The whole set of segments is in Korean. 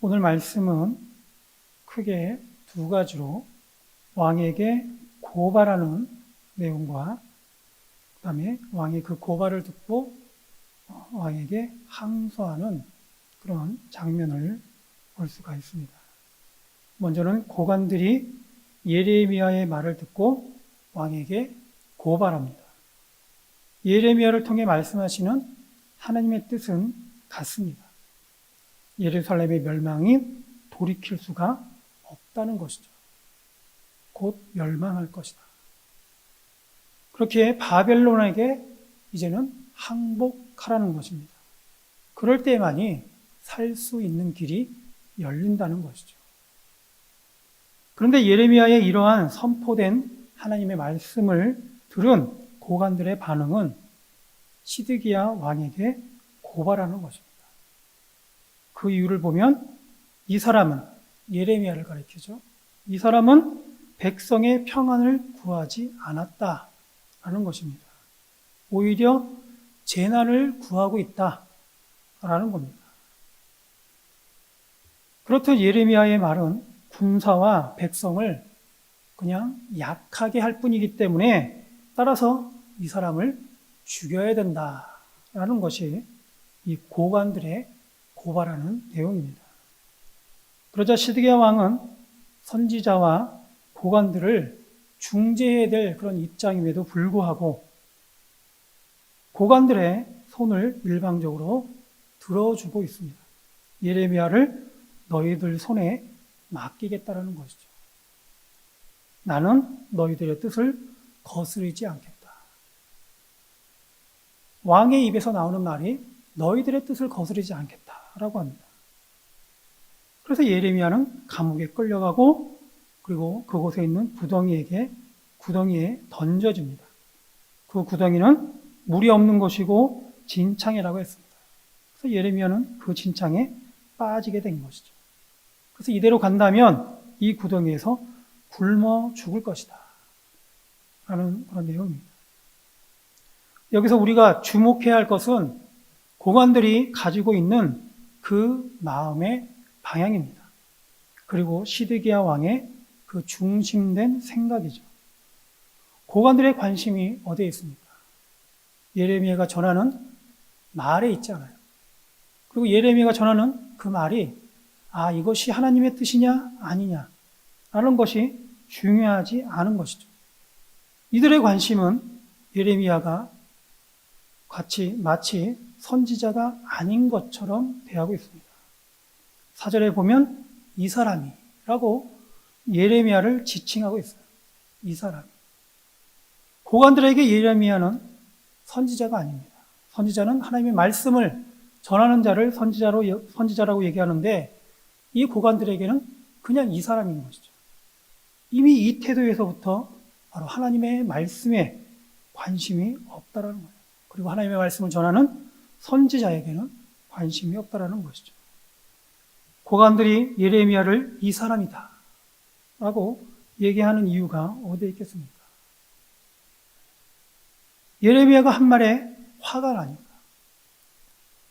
오늘 말씀은 크게 두 가지로 왕에게 고발하는 내용과 그 다음에 왕이 그 고발을 듣고 왕에게 항소하는 그런 장면을 볼 수가 있습니다. 먼저는 고관들이 예레미야의 말을 듣고 왕에게 고발합니다. 예레미야를 통해 말씀하시는 하나님의 뜻은 같습니다. 예루살렘의 멸망이 돌이킬 수가 없다는 것이죠. 곧 멸망할 것이다. 그렇게 바벨론에게 이제는 항복하라는 것입니다. 그럴 때만이 살 수 있는 길이 열린다는 것이죠. 그런데 예레미야의 이러한 선포된 하나님의 말씀을 들은 고관들의 반응은 시드기야 왕에게 고발하는 것입니다. 그 이유를 보면 이 사람은 예레미야를 가리키죠. 이 사람은 백성의 평안을 구하지 않았다라는 것입니다. 오히려 재난을 구하고 있다라는 겁니다. 그렇듯 예레미야의 말은 군사와 백성을 그냥 약하게 할 뿐이기 때문에 따라서 이 사람을 죽여야 된다라는 것이 이 고관들의 고발하는 내용입니다. 그러자 시드기야 왕은 선지자와 고관들을 중재해야 될 그런 입장임에도 불구하고 고관들의 손을 일방적으로 들어주고 있습니다. 예레미야를 너희들 손에 맡기겠다라는 것이죠. 나는 너희들의 뜻을 거스르지 않겠다. 왕의 입에서 나오는 말이 너희들의 뜻을 거스르지 않겠다라고 합니다. 그래서 예레미야는 감옥에 끌려가고 그리고 그곳에 있는 구덩이에 던져집니다. 그 구덩이는 물이 없는 곳이고 진창이라고 했습니다. 그래서 예레미야는 그 진창에 빠지게 된 것이죠. 그래서 이대로 간다면 이 구덩이에서 굶어 죽을 것이다 라는 그런 내용입니다. 여기서 우리가 주목해야 할 것은 고관들이 가지고 있는 그 마음의 방향입니다. 그리고 시드기야 왕의 그 중심된 생각이죠. 고관들의 관심이 어디에 있습니까? 예레미야가 전하는 말에 있지 않아요. 그리고 예레미야가 전하는 그 말이 이것이 하나님의 뜻이냐 아니냐 라는 것이 중요하지 않은 것이죠. 이들의 관심은 예레미야가 마치 선지자가 아닌 것처럼 대하고 있습니다. 4절에 보면 이 사람이라고 예레미야를 지칭하고 있어요. 이 사람. 고관들에게 예레미야는 선지자가 아닙니다. 선지자는 하나님의 말씀을 전하는 자를 선지자라고 얘기하는데 이 고관들에게는 그냥 이 사람인 것이죠. 이미 이 태도에서부터 바로 하나님의 말씀에 관심이 없다라는 거예요. 그리고 하나님의 말씀을 전하는 선지자에게는 관심이 없다라는 것이죠. 고관들이 예레미야를 이 사람이다 라고 얘기하는 이유가 어디에 있겠습니까? 예레미야가 한 말에 화가 나니까.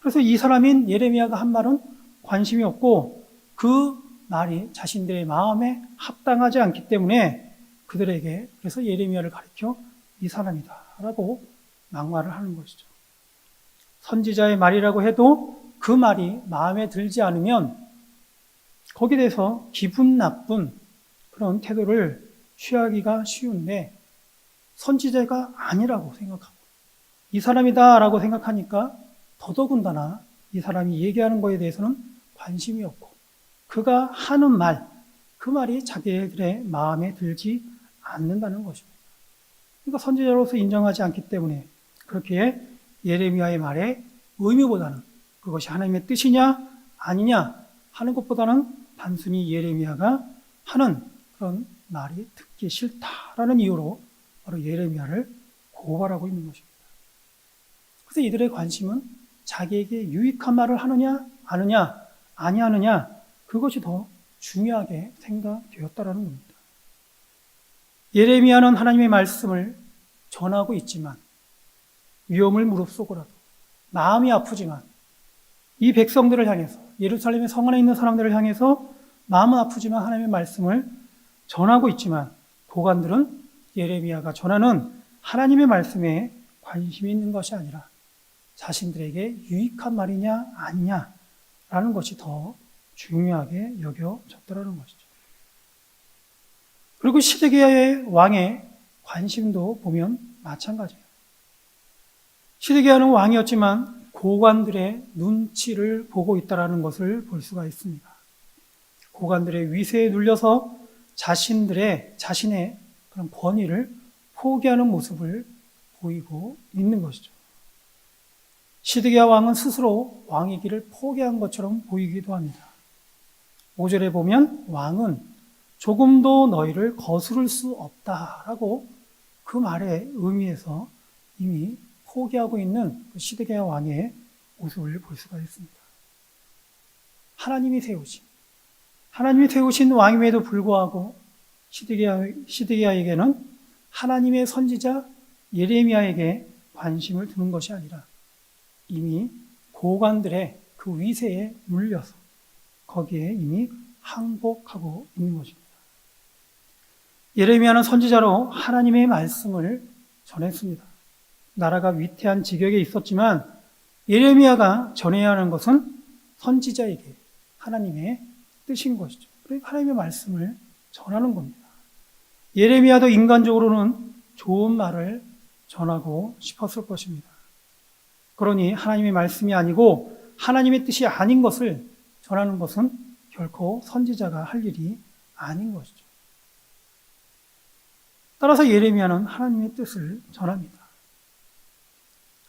그래서 이 사람인 예레미야가 한 말은 관심이 없고 그 말이 자신들의 마음에 합당하지 않기 때문에 그들에게 그래서 예레미야를 가리켜 이 사람이다 라고 막말을 하는 것이죠. 선지자의 말이라고 해도 그 말이 마음에 들지 않으면 거기에 대해서 기분 나쁜 그런 태도를 취하기가 쉬운데 선지자가 아니라고 생각하고 이 사람이다 라고 생각하니까 더더군다나 이 사람이 얘기하는 거에 대해서는 관심이 없고 그가 하는 말, 그 말이 자기들의 마음에 들지 않는다는 것입니다. 그러니까 선지자로서 인정하지 않기 때문에 그렇게 예레미야의 말의 의미보다는 그것이 하나님의 뜻이냐 아니냐 하는 것보다는 단순히 예레미야가 하는 그런 말이 듣기 싫다라는 이유로 바로 예레미야를 고발하고 있는 것입니다. 그래서 이들의 관심은 자기에게 유익한 말을 하느냐 아니하느냐 그것이 더 중요하게 생각되었다라는 겁니다. 예레미야는 하나님의 말씀을 전하고 있지만 위험을 무릅쓰고라도 마음이 아프지만 이 백성들을 향해서, 예루살렘의 성 안에 있는 사람들을 향해서 마음은 아프지만 하나님의 말씀을 전하고 있지만, 고관들은 예레미야가 전하는 하나님의 말씀에 관심이 있는 것이 아니라 자신들에게 유익한 말이냐 아니냐라는 것이 더 중요하게 여겨졌더라는 것이죠. 그리고 시드기야의 왕의 관심도 보면 마찬가지예요. 시드기야는 왕이었지만 고관들의 눈치를 보고 있다는 것을 볼 수가 있습니다. 고관들의 위세에 눌려서 자신의 그런 권위를 포기하는 모습을 보이고 있는 것이죠. 시드기야 왕은 스스로 왕의 길을 포기한 것처럼 보이기도 합니다. 5절에 보면 왕은 조금도 너희를 거스를 수 없다라고 그 말의 의미에서 이미 포기하고 있는 그 시드기야 왕의 모습을 볼 수가 있습니다. 하나님이 세우신 왕임에도 불구하고 시드기야에게는 하나님의 선지자 예레미야에게 관심을 두는 것이 아니라 이미 고관들의 그 위세에 눌려서 거기에 이미 항복하고 있는 것입니다. 예레미야는 선지자로 하나님의 말씀을 전했습니다. 나라가 위태한 지경에 있었지만 예레미야가 전해야 하는 것은 선지자에게 하나님의 뜻인 것이죠. 그러니까 하나님의 말씀을 전하는 겁니다. 예레미야도 인간적으로는 좋은 말을 전하고 싶었을 것입니다. 그러니 하나님의 말씀이 아니고 하나님의 뜻이 아닌 것을 전하는 것은 결코 선지자가 할 일이 아닌 것이죠. 따라서 예레미야는 하나님의 뜻을 전합니다.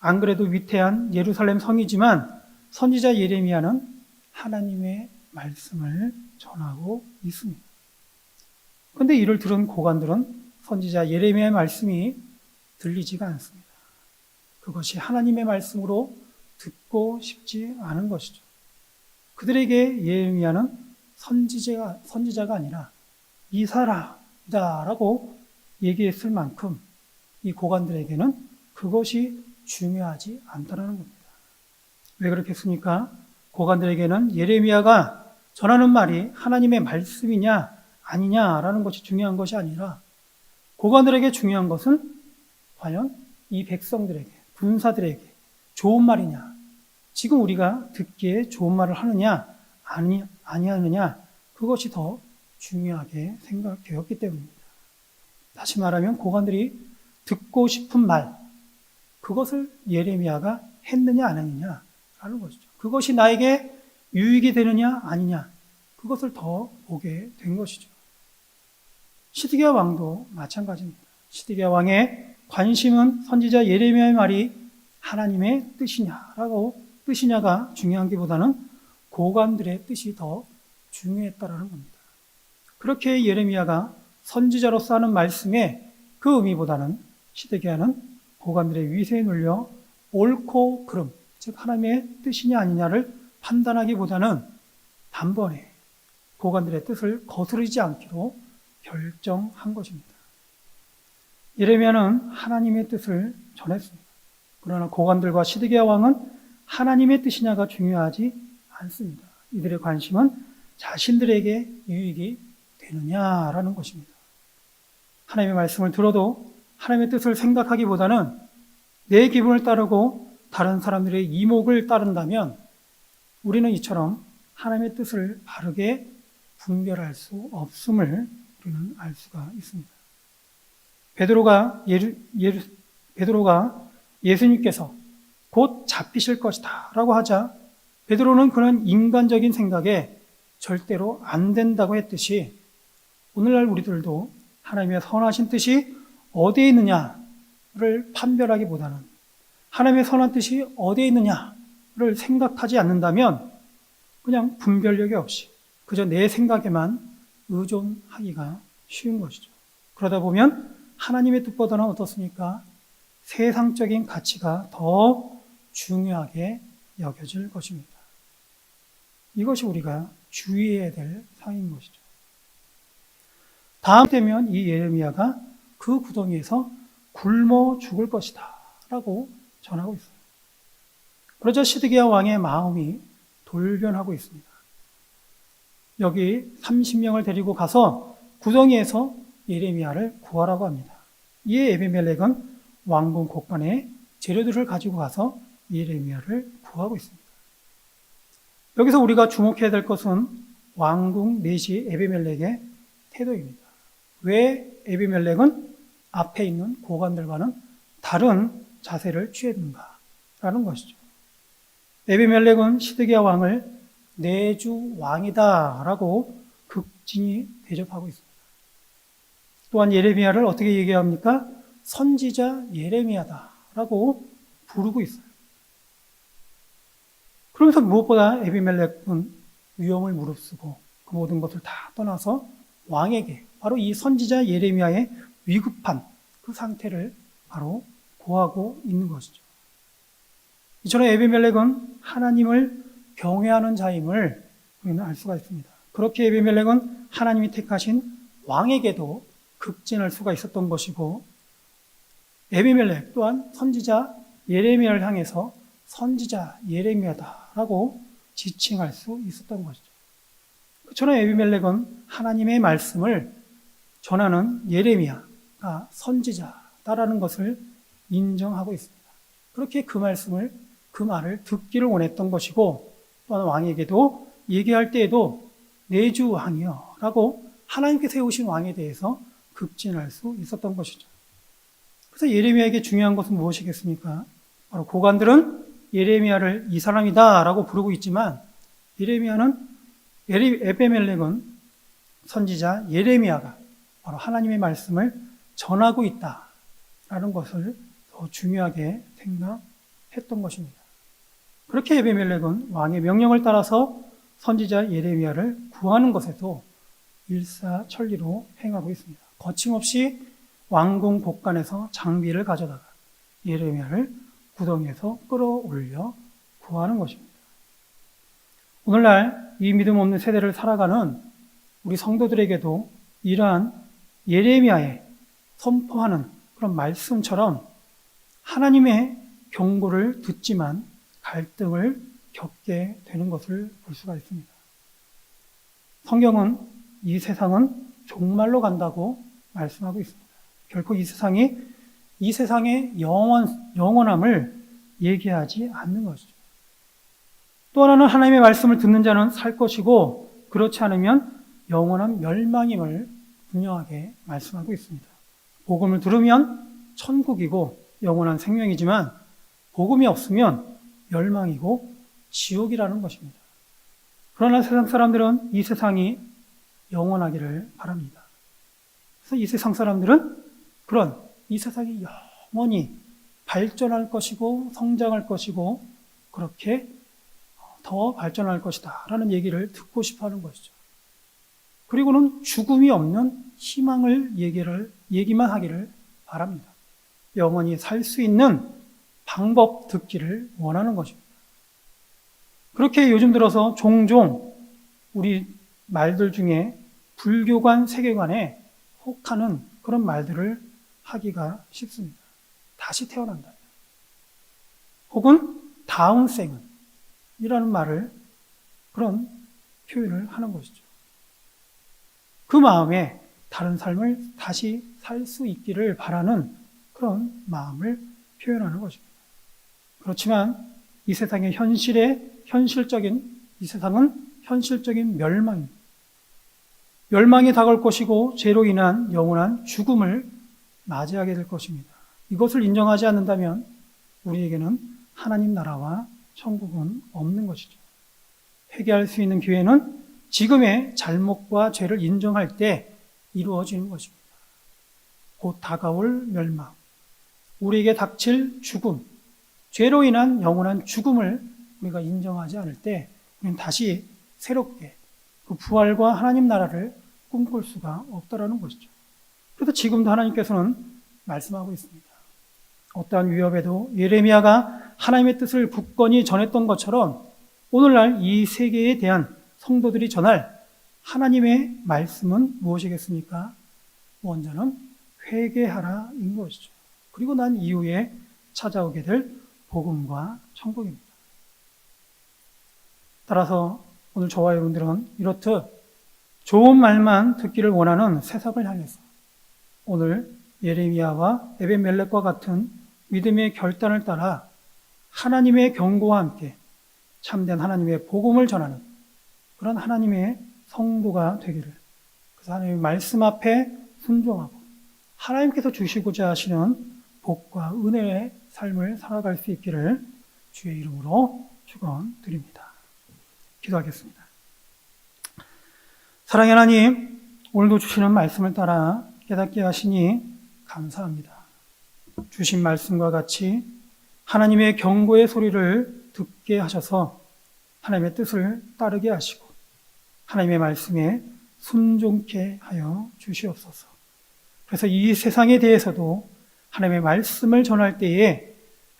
안 그래도 위태한 예루살렘 성이지만 선지자 예레미야는 하나님의 말씀을 전하고 있습니다. 그런데 이를 들은 고관들은 선지자 예레미야의 말씀이 들리지가 않습니다. 그것이 하나님의 말씀으로 듣고 싶지 않은 것이죠. 그들에게 예레미야는 선지자가 아니라 이사라라고 얘기했을 만큼 이 고관들에게는 그것이 중요하지 않다는 겁니다. 왜 그렇겠습니까? 고관들에게는 예레미야가 전하는 말이 하나님의 말씀이냐 아니냐라는 것이 중요한 것이 아니라 고관들에게 중요한 것은 과연 이 백성들에게, 군사들에게 좋은 말이냐, 지금 우리가 듣기에 좋은 말을 하느냐 아니하느냐, 그것이 더 중요하게 생각되었기 때문입니다. 다시 말하면 고관들이 듣고 싶은 말, 그것을 예레미야가 했느냐 안 했느냐라는 것이죠. 그것이 나에게 유익이 되느냐 아니냐, 그것을 더 보게 된 것이죠. 시드기야 왕도 마찬가지입니다. 시드기야 왕의 관심은 선지자 예레미야의 말이 하나님의 뜻이냐가 중요한 것보다는 고관들의 뜻이 더 중요했다라는 겁니다. 그렇게 예레미야가 선지자로서 하는 말씀의 그 의미보다는 시드기야는 고관들의 위세에 눌려 옳고 그름, 즉 하나님의 뜻이냐 아니냐를 판단하기보다는 단번에 고관들의 뜻을 거스르지 않기로 결정한 것입니다. 예레미야는 하나님의 뜻을 전했습니다. 그러나 고관들과 시드기야 왕은 하나님의 뜻이냐가 중요하지 않습니다. 이들의 관심은 자신들에게 유익이 되느냐라는 것입니다. 하나님의 말씀을 들어도 하나님의 뜻을 생각하기보다는 내 기분을 따르고 다른 사람들의 이목을 따른다면 우리는 이처럼 하나님의 뜻을 바르게 분별할 수 없음을 우리는 알 수가 있습니다. 베드로가 예수님께서 곧 잡히실 것이다 라고 하자 베드로는 그런 인간적인 생각에 절대로 안 된다고 했듯이 오늘날 우리들도 하나님의 선하신 뜻이 어디에 있느냐를 판별하기보다는 하나님의 선한 뜻이 어디에 있느냐를 생각하지 않는다면 그냥 분별력이 없이 그저 내 생각에만 의존하기가 쉬운 것이죠. 그러다 보면 하나님의 뜻보다는 어떻습니까? 세상적인 가치가 더 중요하게 여겨질 것입니다. 이것이 우리가 주의해야 될 사항인 것이죠. 다음 되면 이 예레미야가 그 구덩이에서 굶어 죽을 것이다 라고 전하고 있어요. 그러자 시드기야 왕의 마음이 돌변하고 있습니다. 여기 30명을 데리고 가서 구덩이에서 예레미야를 구하라고 합니다. 이에 에비멜렉은 왕궁 곳간에 재료들을 가지고 가서 예레미야를 구하고 있습니다. 여기서 우리가 주목해야 될 것은 왕궁 내시 에비멜렉의 태도입니다. 왜 에비멜렉은 앞에 있는 고관들과는 다른 자세를 취했는가라는 것이죠. 에비멜렉은 시드기야 왕을 내주 왕이다라고 극진히 대접하고 있습니다. 또한 예레미야를 어떻게 얘기합니까? 선지자 예레미야다라고 부르고 있어요. 그러면서 무엇보다 에비멜렉은 위험을 무릅쓰고 그 모든 것을 다 떠나서 왕에게 바로 이 선지자 예레미야의 위급한 그 상태를 바로 고하고 있는 것이죠. 이처럼 에비멜렉은 하나님을 경외하는 자임을 우리는 알 수가 있습니다. 그렇게 에비멜렉은 하나님이 택하신 왕에게도 극진할 수가 있었던 것이고, 에비멜렉 또한 선지자 예레미야를 향해서 선지자 예레미야다라고 지칭할 수 있었던 것이죠. 그처럼 에비멜렉은 하나님의 말씀을 전하는 예레미야가 선지자다라는 것을 인정하고 있습니다. 그렇게 그 말을 듣기를 원했던 것이고, 또한 왕에게도 얘기할 때에도 내주 왕이여 라고 하나님께 세우신 왕에 대해서 극진할 수 있었던 것이죠. 그래서 예레미야에게 중요한 것은 무엇이겠습니까? 바로 고관들은 예레미야를 이 사람이다 라고 부르고 있지만, 에비멜렉은 선지자 예레미야가 바로 하나님의 말씀을 전하고 있다라는 것을 더 중요하게 생각했던 것입니다. 그렇게 에비멜렉은 왕의 명령을 따라서 선지자 예레미야를 구하는 것에도 일사천리로 행하고 있습니다. 거침없이 왕궁 곳간에서 장비를 가져다가 예레미야를 구덩이에서 끌어올려 구하는 것입니다. 오늘날 이 믿음 없는 세대를 살아가는 우리 성도들에게도 이러한 예레미야에 선포하는 그런 말씀처럼 하나님의 경고를 듣지만 갈등을 겪게 되는 것을 볼 수가 있습니다. 성경은 이 세상은 종말로 간다고 말씀하고 있습니다. 결코 이 세상의 영원함을 얘기하지 않는 것이죠. 또 하나는 하나님의 말씀을 듣는 자는 살 것이고, 그렇지 않으면 영원한 멸망임을 분명하게 말씀하고 있습니다. 복음을 들으면 천국이고 영원한 생명이지만, 복음이 없으면 멸망이고 지옥이라는 것입니다. 그러나 세상 사람들은 이 세상이 영원하기를 바랍니다. 그래서 이 세상 사람들은 이 세상이 영원히 발전할 것이고 성장할 것이고 그렇게 더 발전할 것이다 라는 얘기를 듣고 싶어 하는 것이죠. 그리고는 죽음이 없는 희망을 얘기만 하기를 바랍니다. 영원히 살 수 있는 방법 듣기를 원하는 것입니다. 그렇게 요즘 들어서 종종 우리 말들 중에 불교관, 세계관에 혹하는 그런 말들을 하기가 쉽습니다. 다시 태어난다. 혹은 다음 생은 이라는 말을, 그런 표현을 하는 것이죠. 그 마음에 다른 삶을 다시 살 수 있기를 바라는 그런 마음을 표현하는 것입니다. 그렇지만 이 세상의 이 세상은 현실적인 멸망이 다가올 것이고 죄로 인한 영원한 죽음을 맞이하게 될 것입니다. 이것을 인정하지 않는다면 우리에게는 하나님 나라와 천국은 없는 것이죠. 회개할 수 있는 기회는 지금의 잘못과 죄를 인정할 때 이루어지는 것입니다. 곧 다가올 멸망, 우리에게 닥칠 죽음, 죄로 인한 영원한 죽음을 우리가 인정하지 않을 때 우리는 다시 새롭게 그 부활과 하나님 나라를 꿈꿀 수가 없다라는 것이죠. 그래서 지금도 하나님께서는 말씀하고 있습니다. 어떠한 위협에도 예레미야가 하나님의 뜻을 굳건히 전했던 것처럼 오늘날 이 세계에 대한 성도들이 전할 하나님의 말씀은 무엇이겠습니까? 먼저는 회개하라인 것이죠. 그리고 난 이후에 찾아오게 될 복음과 천국입니다. 따라서 오늘 저와 여러분들은 이렇듯 좋은 말만 듣기를 원하는 세상을 향해서 오늘 예레미야와 에벤멜렉과 같은 믿음의 결단을 따라 하나님의 경고와 함께 참된 하나님의 복음을 전하는 그런 하나님의 성도가 되기를, 그래서 하나님의 말씀 앞에 순종하고 하나님께서 주시고자 하시는 복과 은혜의 삶을 살아갈 수 있기를 주의 이름으로 축원드립니다. 기도하겠습니다. 사랑의 하나님, 오늘도 주시는 말씀을 따라 깨닫게 하시니 감사합니다. 주신 말씀과 같이 하나님의 경고의 소리를 듣게 하셔서 하나님의 뜻을 따르게 하시고 하나님의 말씀에 순종케 하여 주시옵소서. 그래서 이 세상에 대해서도 하나님의 말씀을 전할 때에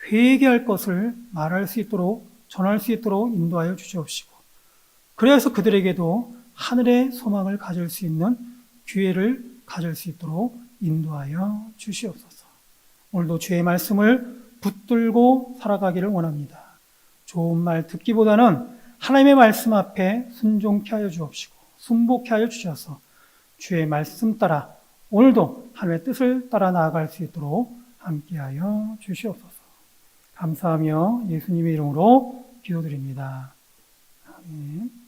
회개할 것을 말할 수 있도록, 전할 수 있도록 인도하여 주시옵시고, 그래서 그들에게도 하늘의 소망을 가질 수 있는 기회를 가질 수 있도록 인도하여 주시옵소서. 오늘도 주의 말씀을 붙들고 살아가기를 원합니다. 좋은 말 듣기보다는 하나님의 말씀 앞에 순종케 하여 주옵시고 순복케 하여 주셔서 주의 말씀 따라 오늘도 하나님의 뜻을 따라 나아갈 수 있도록 함께하여 주시옵소서. 감사하며 예수님의 이름으로 기도드립니다. 아멘.